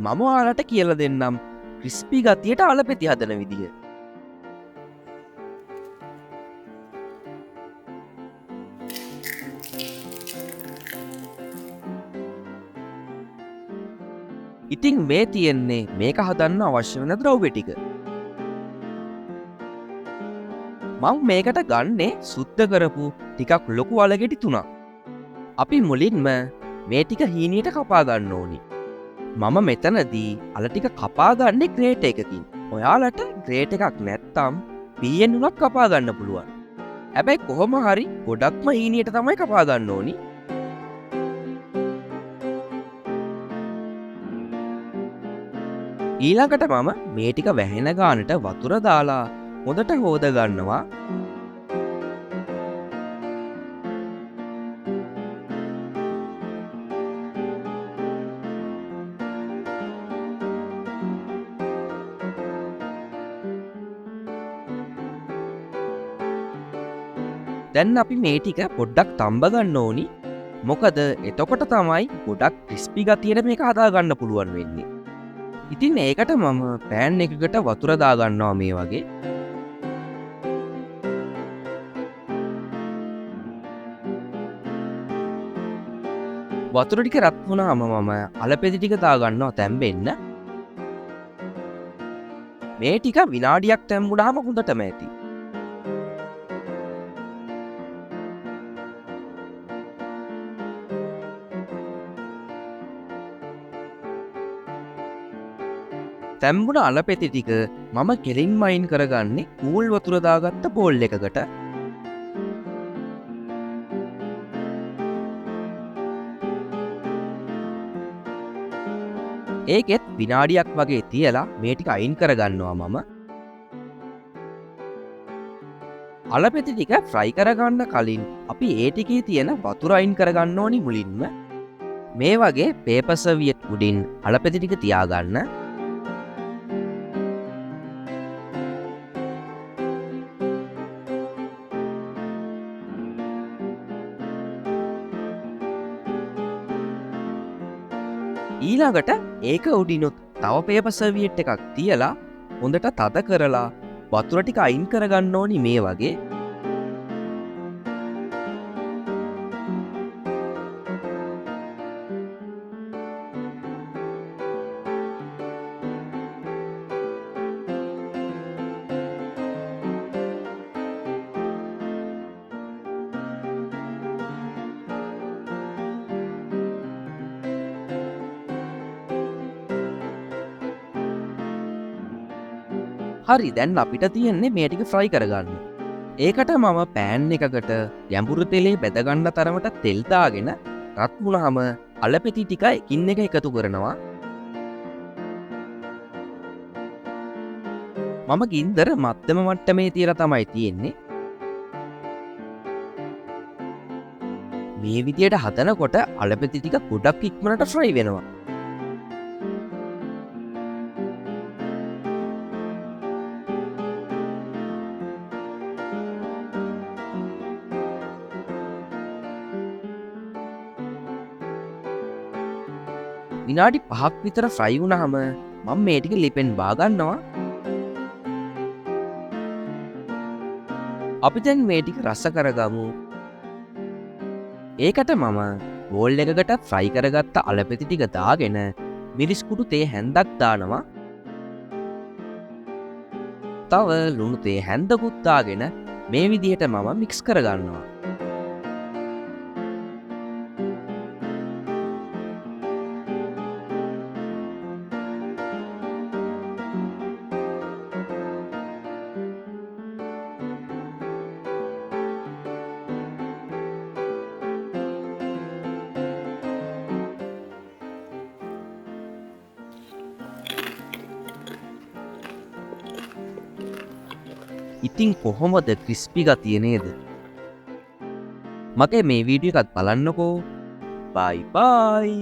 මම ඔයාලට කියලා දෙන්නම් ක්‍රිස්පි ගතියට අලපෙති හදන විදිය. ඉතින් මේ තියෙන්නේ මේක හදන්න අවශ්‍ය වෙන ද්‍රව්‍ය ටික. මම මේකට ගන්නේ සුද්ධ කරපු ටිකක් ලොකු අලගෙඩි 3ක්. අපි මුලින්ම මේ ටික හීනියට කපා ගන්න ඕනි. මම මෙතනදී අල ටික කපා ගන්නේ ග්‍රේට් එකකින්. ඔයාලට ග්‍රේට් එකක් නැත්තම් පීයෙන් උනත් කපා ගන්න පුළුවන්. හැබැයි කොහොම හරි ගොඩක්ම හීනියට තමයි කපා ගන්න ඕනි. ඊළඟට මම මේ ටික වැහෙන ගානට වතුර දාලා හොඳට හොද ගන්නවා. දැන් අපි මේ ටික පොඩ්ඩක් තම්බ ගන්න ඕනි. මොකද එතකොට තමයි ගොඩක් ක්‍රිස්පි ගතියට මේක හදා ගන්න පුළුවන් වෙන්නේ. ඉතින් ඒකට මම පෑන් එකකට වතුර දා ගන්නවා මේ වගේ. වතුර ටික රත් වුණාම මම අලපෙති ටික දා ගන්නවා තැම්බෙන්න. මේ ටික විනාඩියක් තැම්බුණාම හොඳටම ඇති. තැම්බුණ අලපෙති ටික මම කෙලින්ම අයින් කරගන්නේ කූල් වතුර දාගත්ත බෝල් එකකට. ඒකෙත් විනාඩියක් වගේ තියලා මේ ටික අයින් කරගන්නවා මම. අලපෙති ටික ෆ්‍රයි කරගන්න කලින් අපි ඒ ටිකේ තියෙන වතුර අයින් කරගන්න ඕනි මුලින්ම. මේ වගේ පේපර් සර්වියට් උඩින් අලපෙති ටික තියාගන්න. ඊළඟට ඒක උඩිනුත් තව පේපර් සර්වියට් එකක් තියලා හොඳට තද කරලා වතුර ටික අයින් කරගන්න ඕනි මේ වගේ. හරි දැන් අපිට තියෙන්නේ මේ ටික ෆ්‍රයි කරගන්න. ඒකට මම පෑන් එකකට ගැඹුරු තෙලේ බැදගන්න තරමට තෙල් දාගෙන රත් වුණාම අලපෙති ටික එකින් එක එකතු කරනවා. මම ගින්දර මධ්‍යම මට්ටමේ තියලා තමයි තියෙන්නේ. මේ විදියට හදනකොට අලපෙති ටික ගොඩක් ඉක්මනට ෆ්‍රයි වෙනවා. විනාඩි 5ක් විතර ෆ්‍රයි වුණාම මම මේ ටික ලිපෙන් බා ගන්නවා. අපි දැන් මේ ටික රස කරගමු. ඒකට මම බෝල් එකකට ෆ්‍රයි කරගත්ත අලපෙති ටික දාගෙන මිරිස් කුඩු තේ හැන්දක් දානවා. තව ලුණු තේ හැන්දකුත් දාගෙන මේ විදිහට මම මික්ස් කරගන්නවා. ඉතින් කොහොමද ක්‍රිස්පි ගතිය නේද? මගේ මේ වීඩියෝ එකත් බලන්නකෝ. බයි බයි.